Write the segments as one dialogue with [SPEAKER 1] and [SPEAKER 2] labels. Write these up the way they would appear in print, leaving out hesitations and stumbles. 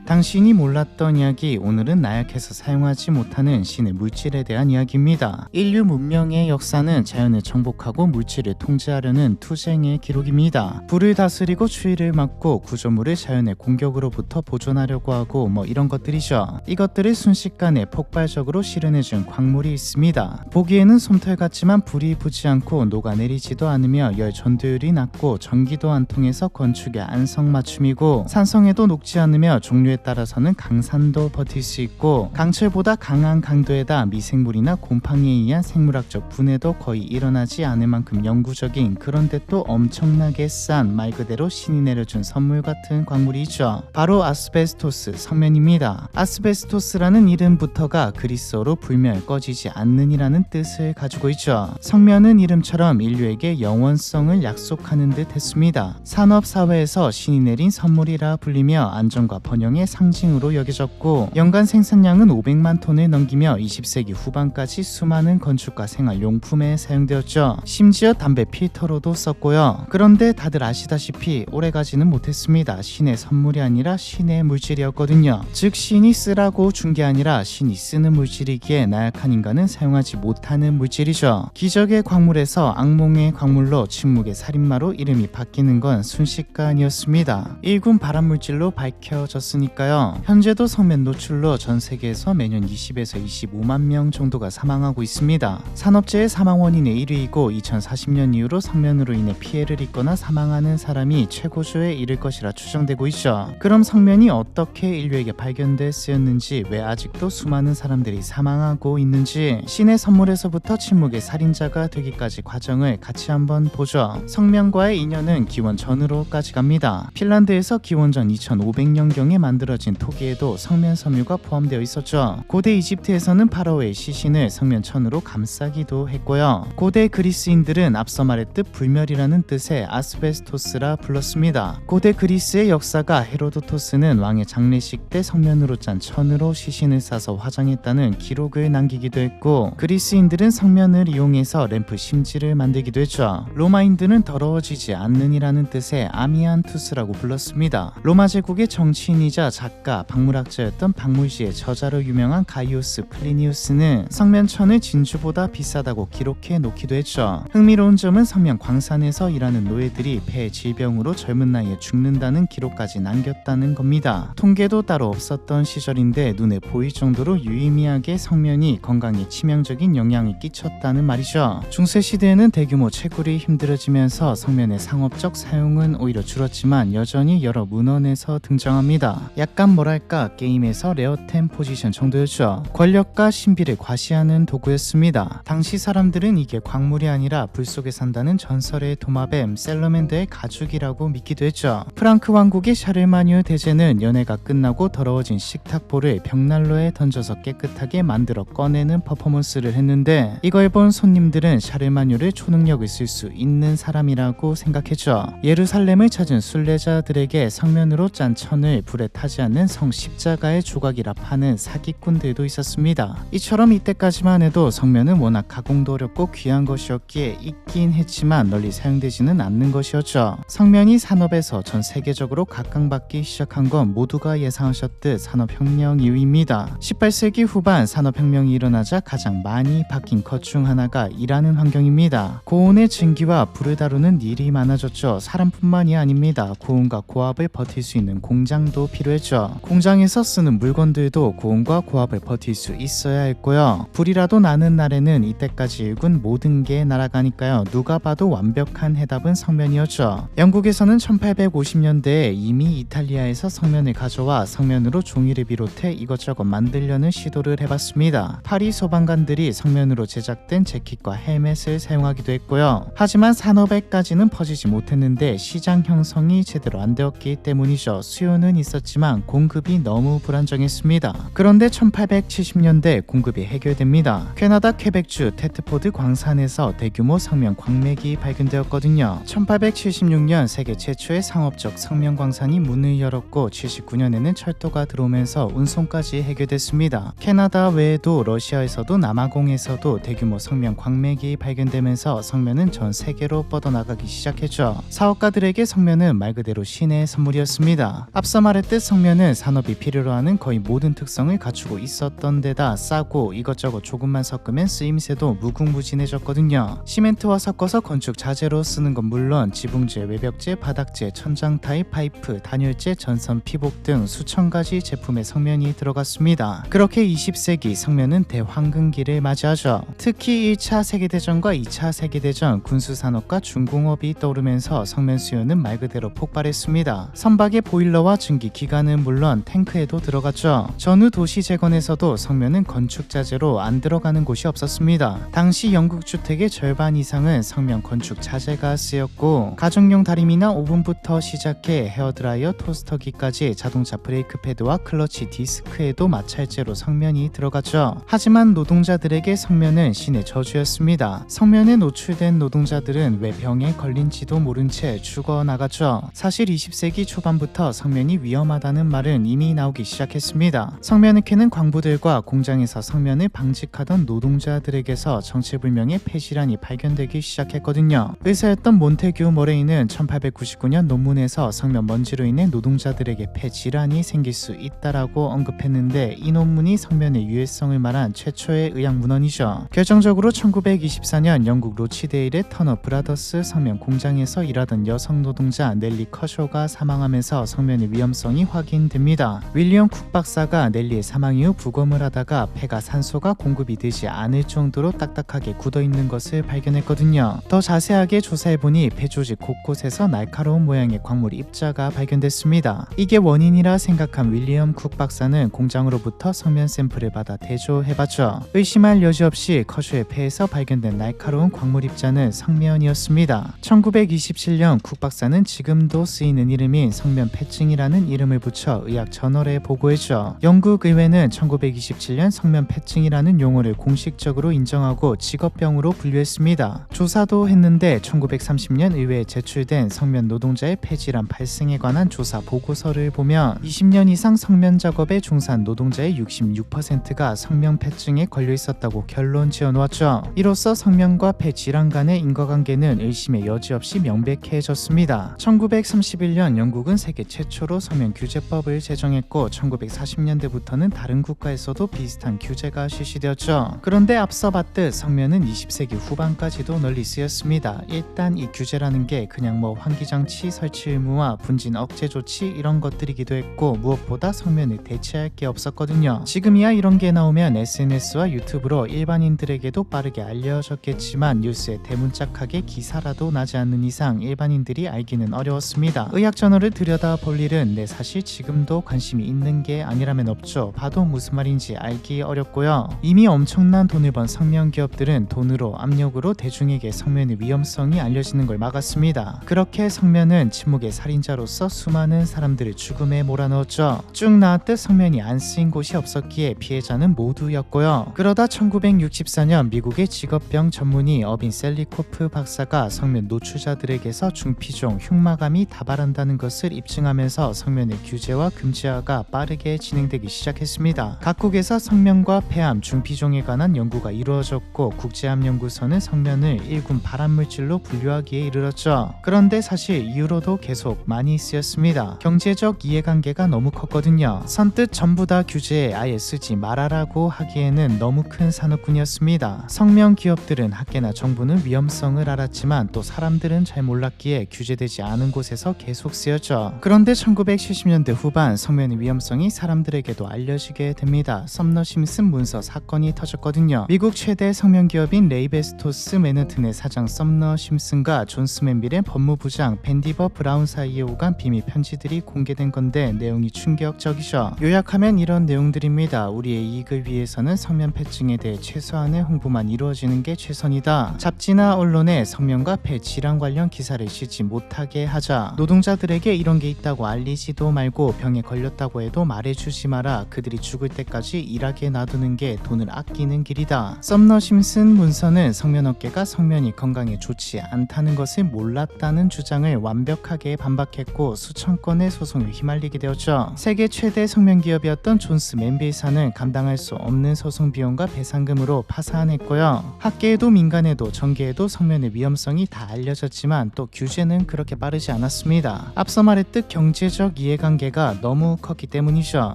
[SPEAKER 1] 당신이 몰랐던 이야기, 오늘은 나약해서 사용하지 못하는 신의 물질에 대한 이야기입니다. 인류 문명의 역사는 자연을 정복하고 물질을 통제하려는 투쟁의 기록입니다. 불을 다스리고 추위를 막고 구조물을 자연의 공격으로부터 보존하려고 하고 이런 것들이죠. 이것들을 순식간에 폭발적으로 실현해준 광물이 있습니다. 보기에는 솜털 같지만 불이 붙지 않고 녹아내리지도 않으며 열 전도율이 낮고 전기도 안 통해서 건축의 안성맞춤이고, 산성에도 녹지 않으며 종류에 따라서는 강산도 버틸 수 있고, 강철보다 강한 강도에다 미생물이나 곰팡이에 의한 생물학적 분해도 거의 일어나지 않을 만큼 영구적인, 그런데 또 엄청나게 싼, 말 그대로 신이 내려준 선물 같은 광물이죠. 바로 아스베스토스 성면입니다. 아스베스토스라는 이름부터가 그리스어로 불멸, 꺼지지 않는 이라는 뜻을 가지고 있죠. 성면은 이름처럼 인류에게 영원성을 약속하는 듯 했습니다. 산업사회에서 신이 내린 선물이라 불리며 안정과 번영의 상징으로 여겨졌고, 연간 생산량은 500만 톤을 넘기며 20세기 후반까지 수많은 건축과 생활용품에 사용되었죠. 심지어 담배 필터로도 썼고요. 그런데 다들 아시다시피 오래가지는 못했습니다. 신의 선물이 아니라 신의 물질이었거든요. 즉 신이 쓰라고 준 게 아니라 신이 쓰는 물질이기에 나약한 인간은 사용하지 못하는 물질이죠. 기적의 광물에서 악몽의 광물로 침묵의 살인마로 이름이 바뀌는 건 순식간이었습니다. 일군 발암물질로 밝혀졌으니까요. 현재도 성면 노출로 전 세계에서 매년 20에서 25만 명 정도가 사망하고 있습니다. 산업재해 사망 원인의 1위이고 2040년 이후로 성면으로 인해 피해를 입거나 사망하는 사람이 최고조에 이를 것이라 추정되고 있죠. 그럼 성면이 어떻게 인류에게 발견돼 쓰였는지, 왜 아직도 수많은 사람들이 사망하고 있는지, 신의 선물에서부터 침묵의 살인자가 되기까지 과정을 같이 한번 보죠. 성면과의 인연은 기원 전으로까지 갑니다. 핀란드에서 기원 전 2500년경에 만들어진 토기에도 성면 섬유가 포함되어 있었죠. 고대 이집트에서는 파라오의 시신을 성면천으로 감싸기도 했고요. 고대 그리스인들은 앞서 말했듯 불멸이라는 뜻의 아스베스토스라 불렀습니다. 고대 그리스의 역사가 헤로도토스는 왕의 장례식 때 성면으로 짠 천으로 시신을 싸서 화장했다는 기록을 남기기도 했고, 그리스인들은 성면을 이용해서 램프 심지를 만들기도 했죠. 로마인들은 더러워지지 않는이라는 뜻의 아미안투스라고 불렀습니다. 로마 제국의 정치인이자 작가, 박물학자였던 박물지의 저자로 유명한 가이우스 플리니우스는 성면천을 진주보다 비싸다고 기록해 놓기도 했죠. 흥미로운 점은 성면 광산에서 일하는 노예들이 폐 질병으로 젊은 나이에 죽는다는 기록까지 남겼다는 겁니다. 통계도 따로 없었던 시절인데 눈에 보일 정도로 유의미하게 성면이 건강에 치명적인 영향을 끼쳤다는 말이죠. 중세시대에는 대규모 채굴이 힘들어지면서 성면의 상업적 사용은 오히려 줄었지만 여전히 여러 문헌에서 등장합니다. 약간 뭐랄까 게임에서 레어템 포지션 정도였죠. 권력과 신비를 과시하는 도구였습니다. 당시 사람들은 이게 광물이 아니라 불 속에 산다는 전설의 도마뱀 셀러맨더의 가죽이라고 믿기도 했죠. 프랑크 왕국의 샤르마뉴 대제는 연회가 끝나고 더러워진 식탁볼을 벽난로에 던져서 깨끗하게 만들어 꺼내는 퍼포먼스를 했는데, 이걸 본 손님들은 샤르마뉴를 초능력을 쓸 수 있는 사람이라고 생각했죠. 예루살렘을 찾은 순례자들에게 성면으로 짠 천을 불에 타지 않는 성 십자가의 조각이라 파는 사기꾼들도 있었습니다. 이처럼 이때까지만 해도 성면은 워낙 가공도 어렵고 귀한 것이었기에 있긴 했지만 널리 사용되지는 않는 것이었죠. 성면이 산업에서 전 세계적으로 각광받기 시작한 건 모두가 예상하셨듯 산업혁명 이후입니다. 18세기 후반 산업혁명이 일어나자 가장 많이 바뀐 것 중 하나가 일하는 환경입니다. 고온의 증기와 불을 다루는 일이 많아졌죠. 사람뿐만이 아닙니다. 고온과 고압을 버틸 수 있는 공장도 필요했죠. 공장에서 쓰는 물건들도 고온과 고압을 버틸 수 있어야 했고요. 불이라도 나는 날에는 이때까지 일군 모든 게 날아가니까요. 누가 봐도 완벽한 해답은 성면이었죠. 영국에서는 1850년대에 이미 이탈리아에서 성면을 가져와 성면으로 종이를 비롯해 이것저것 만들려는 시도를 해봤습니다. 파리 소방관들이 성면으로 제작된 재킷과 헬멧을 사용하기도 했고요. 하지만 산업에까지는 퍼지지 못했는데 시장 형성이 제대로 안 되었기 때문이죠. 수요는 있었지만 공급이 너무 불안정했습니다. 그런데 1870년대 공급이 해결됩니다. 캐나다 퀘벡주 테트포드 광산에서 대규모 성면 광맥이 발견되었거든요. 1876년 세계 최초의 상업적 성면 광산이 문을 열었고 79년에는 철도가 들어오면서 운송까지 해결됐습니다. 캐나다 외에도 러시아에서도 남아공에서도 대규모 성면 광맥이 발견되면서 성면은 전 세계로 뻗어나가기 시작했죠. 사업가들에게 성면은 말 그대로 신의 선물이었습니다. 앞서 말했듯 성면은 산업이 필요로 하는 거의 모든 특성을 갖추고 있었던 데다 싸고 이것저것 조금만 섞으면 쓰임새도 무궁무진해졌거든요. 시멘트와 섞어서 건축 자재로 쓰는 건 물론 지붕재, 외벽재, 바닥재, 천장 타입, 파이프, 단열재, 전선, 피복 등 수천 가지 제품의 성면이 들어갔습니다. 그렇게 20세기 성면은 대황금기를 맞이하죠. 특히 1차 세계대전과 2차 세계대전 군수산업과 중공업이 떠오르면서 성면 수요는 말 그대로 폭발했습니다. 선박의 보일러와 증기 기관은 물론 탱크에도 들어갔죠. 전후 도시 재건에서도 성면은 건축 자재로 안 들어가는 곳이 없었습니다. 당시 영국 주택의 절반 이상은 성면 건축 자재가 쓰였고 가정용 다리미나 오븐부터 시작해 헤어드라이어, 토스터기까지 자동차 브레이크 패드와 클러치 디스크에도 마찰재로 성면이 들어갔죠. 하지만 노동자들에게 성면은 신의 저주였습니다. 성면에 노출된 노동자들은 왜 병에 걸린지도 모른 채 죽어나갔죠. 사실 20세기 초반부터 성면이 위험하다는 말은 이미 나오기 시작했습니다. 성면흑해는 광부들과 공장에서 성면을 방직하던 노동자들에게서 정체불명의 폐질환이 발견되기 시작했거든요. 의사였던 몬테규 머레이는 1899년 논문에서 성면 먼지로 인해 노동자들에게 폐질환이 생길 수 있다라고 언급했는데 이 논문이 성면의 유해성을 말한 최초의 의학 문헌이죠. 결정적으로 1924년 영국 로치데일의 터너 브라더스 성면 공장에서 일하던 여성 노동자 넬리 커쇼가 사망하면서 성면의 위험성이 확인됩니다. 윌리엄 쿡 박사가 넬리의 사망 이후 부검을 하다가 폐가 산소가 공급이 되지 않을 정도로 딱딱하게 굳어있는 것을 발견했거든요. 더 자세하게 조사해보니 폐 조직 곳곳에서 날카로운 모양의 광물 입자가 발견됐습니다. 이게 원인이라 생각한 윌리엄 쿡 박사는 공장으로부터 성면 샘플을 받아 대조해봤죠. 의심할 여지 없이 커쇼의 폐에서 발견된 날카로운 광물 입자는 성면이었습니다. 1927년 쿡 박사는 지금도 쓰이는 이름인 성면 폐증이라는 이름을 붙여 의학 저널에 보고했죠. 영국 의회는 1927년 성면 폐증이라는 용어를 공식적으로 인정하고 직업병으로 분류했습니다. 조사도 했는데 1930년 의회에 제출된 성면 노동자의 폐질환 발생에 관한 조사 보고서를 보면 20년 이상 성면 작업에 종사한 노동자의 66%가 성면 폐증에 걸려 있었다고 결론 지어놓았죠. 이로써 성면과 폐질환 간의 인과관계는 의심의 여지 없이 명백해졌습니다. 1931년 영국은 세계 최초로 성면 규제법을 제정했고 1940년대부터는 다른 국가에서도 비슷한 규제가 실시되었죠. 그런데 앞서 봤듯 성면은 20세기 후반까지도 널리 쓰였습니다. 일단 이 규제라는 게 그냥 뭐 환기장치 설치 의무와 분진 억제 조치 이런 것들이기도 했고 무엇보다 성면을 대체할 게 없었거든요. 지금이야 이런 게 나오면 SNS와 유튜브로 일반인들에게도 빠르게 알려졌겠지만 뉴스에 대문짝하게 기사라도 나지 않는 이상 일반인들이 알기는 어려웠습니다. 의학저널을 들여다볼 일은 사실 지금도 관심이 있는 게 아니라면 없죠. 봐도 무슨 말인지 알기 어렵고요. 이미 엄청난 돈을 번 성면 기업들은 돈으로 압력으로 대중에게 성면의 위험성이 알려지는 걸 막았습니다. 그렇게 성면은 침묵의 살인자로서 수많은 사람들을 죽음에 몰아넣었죠. 쭉 나왔듯 성면이 안 쓰인 곳이 없었기에 피해자는 모두였고요. 그러다 1964년 미국의 직업병 전문의 어빈 셀리코프 박사가 성면 노출자들에게서 중피종 흉마감이 다발한다는 것을 입증하면서 성면의 규제와 금지화가 빠르게 진행되기 시작했습니다. 각국에서 성면과 폐암, 중피종에 관한 연구가 이루어졌고 국제암연구소는 성면을 1군 발암물질로 분류하기에 이르렀죠. 그런데 사실 이후로도 계속 많이 쓰였습니다. 경제적 이해관계가 너무 컸거든요. 선뜻 전부 다 규제에 아예 쓰지 말아라고 하기에는 너무 큰 산업군이었습니다. 성면 기업들은 학계나 정부는 위험성을 알았지만 또 사람들은 잘 몰랐기에 규제되지 않은 곳에서 계속 쓰였죠. 그런데 1970년대 후반 성면의 위험성이 사람들에게도 알려지게 됩니다. 썸너 심슨 문서 사건이 터졌거든요. 미국 최대 성면 기업인 레이베스토스 매너튼의 사장 썸너 심슨과 존 스맨빌의 법무부장 밴디버 브라운 사이에 오간 비밀 편지들이 공개된 건데 내용이 충격적이죠. 요약하면 이런 내용들입니다. 우리의 이익을 위해서는 성면 폐증에 대해 최소한의 홍보만 이루어지는 게 최선이다. 잡지나 언론에 성면과 폐 질환 관련 기사를 실지 못하게 하자. 노동자들에게 이런 게 있다고 알리지도 말고 병에 걸렸다고 해도 말해주지 마라. 그들이 죽을 때까지 일하게 놔두는 게 돈을 아끼는 길이다. 썸너 심슨 문서는 성면업계가 성면이 건강에 좋지 않다는 것을 몰랐다는 주장을 완벽하게 반박했고 수천 건의 소송에 휘말리게 되었죠. 세계 최대 성면 기업이었던 존스 맨빌사는 감당할 수 없는 소송 비용과 배상금으로 파산했고요. 학계에도 민간에도 정계에도 성면의 위험성이 다 알려졌지만 또 규제는 그렇게 빠르지 않았습니다. 앞서 말했듯 경제적 이해관계가 한계가 너무 컸기 때문이죠.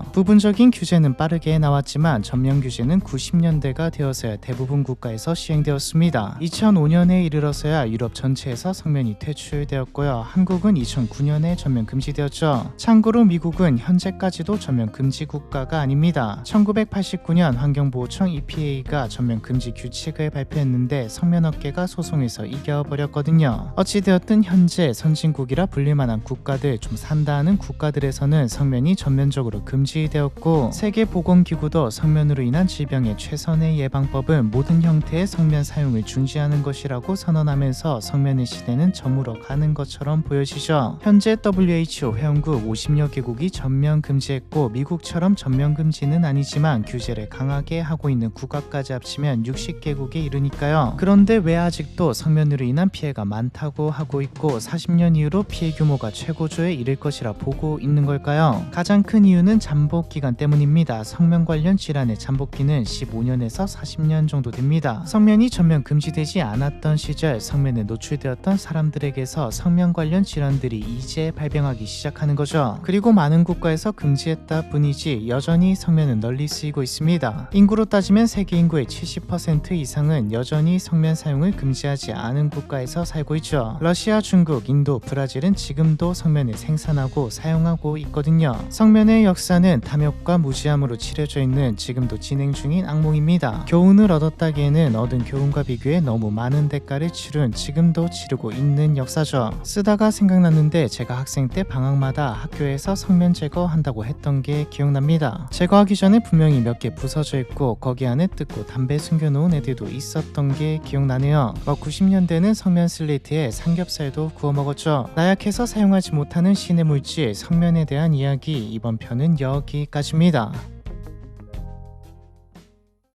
[SPEAKER 1] 부분적인 규제는 빠르게 나왔지만 전면 규제는 90년대가 되어서야 대부분 국가에서 시행되었습니다. 2005년에 이르러서야 유럽 전체에서 성면이 퇴출되었고요. 한국은 2009년에 전면 금지되었죠. 참고로 미국은 현재까지도 전면 금지 국가가 아닙니다. 1989년 환경보호청 EPA가 전면 금지 규칙을 발표했는데 성면업계가 소송에서 이겨버렸거든요. 어찌되었든 현재 선진국이라 불릴만한 국가들, 좀 산다는 국가들에서는 성면이 전면적으로 금지되었고, 세계보건기구도 성면으로 인한 질병의 최선의 예방법은 모든 형태의 성면 사용을 중지하는 것이라고 선언하면서 성면의 시대는 저물어 가는 것처럼 보여지죠. 현재 WHO 회원국 50여 개국이 전면 금지했고, 미국처럼 전면 금지는 아니지만 규제를 강하게 하고 있는 국가까지 합치면 60개국에 이르니까요. 그런데 왜 아직도 성면으로 인한 피해가 많다고 하고 있고 40년 이후로 피해 규모가 최고조에 이를 것이라 보고 있는 걸까요? 가장 큰 이유는 잠복 기간 때문입니다. 성면 관련 질환의 잠복기는 15년에서 40년 정도 됩니다. 성면이 전면 금지되지 않았던 시절 성면에 노출되었던 사람들에게서 성면 관련 질환들이 이제 발병하기 시작하는 거죠. 그리고 많은 국가에서 금지했다 뿐이지 여전히 성면은 널리 쓰이고 있습니다. 인구로 따지면 세계 인구의 70% 이상은 여전히 성면 사용을 금지하지 않은 국가에서 살고 있죠. 러시아, 중국, 인도, 브라질은 지금도 성면을 생산하고 사용하고 있거든요. 성면의 역사는 탐욕과 무지함으로 칠해져 있는 지금도 진행 중인 악몽입니다. 교훈을 얻었다기에는 얻은 교훈과 비교해 너무 많은 대가를 치룬, 지금도 치르고 있는 역사죠. 쓰다가 생각났는데 제가 학생 때 방학마다 학교에서 성면 제거한다고 했던 게 기억납니다. 제거하기 전에 분명히 몇 개 부서져 있고 거기 안에 뜯고 담배 숨겨놓은 애들도 있었던 게 기억나네요. 90년대는 성면 슬레이트에 삼겹살도 구워 먹었죠. 나약해서 사용하지 못하는 신의 물질 성면에 대한 이야기, 이번 편은 여기까지입니다.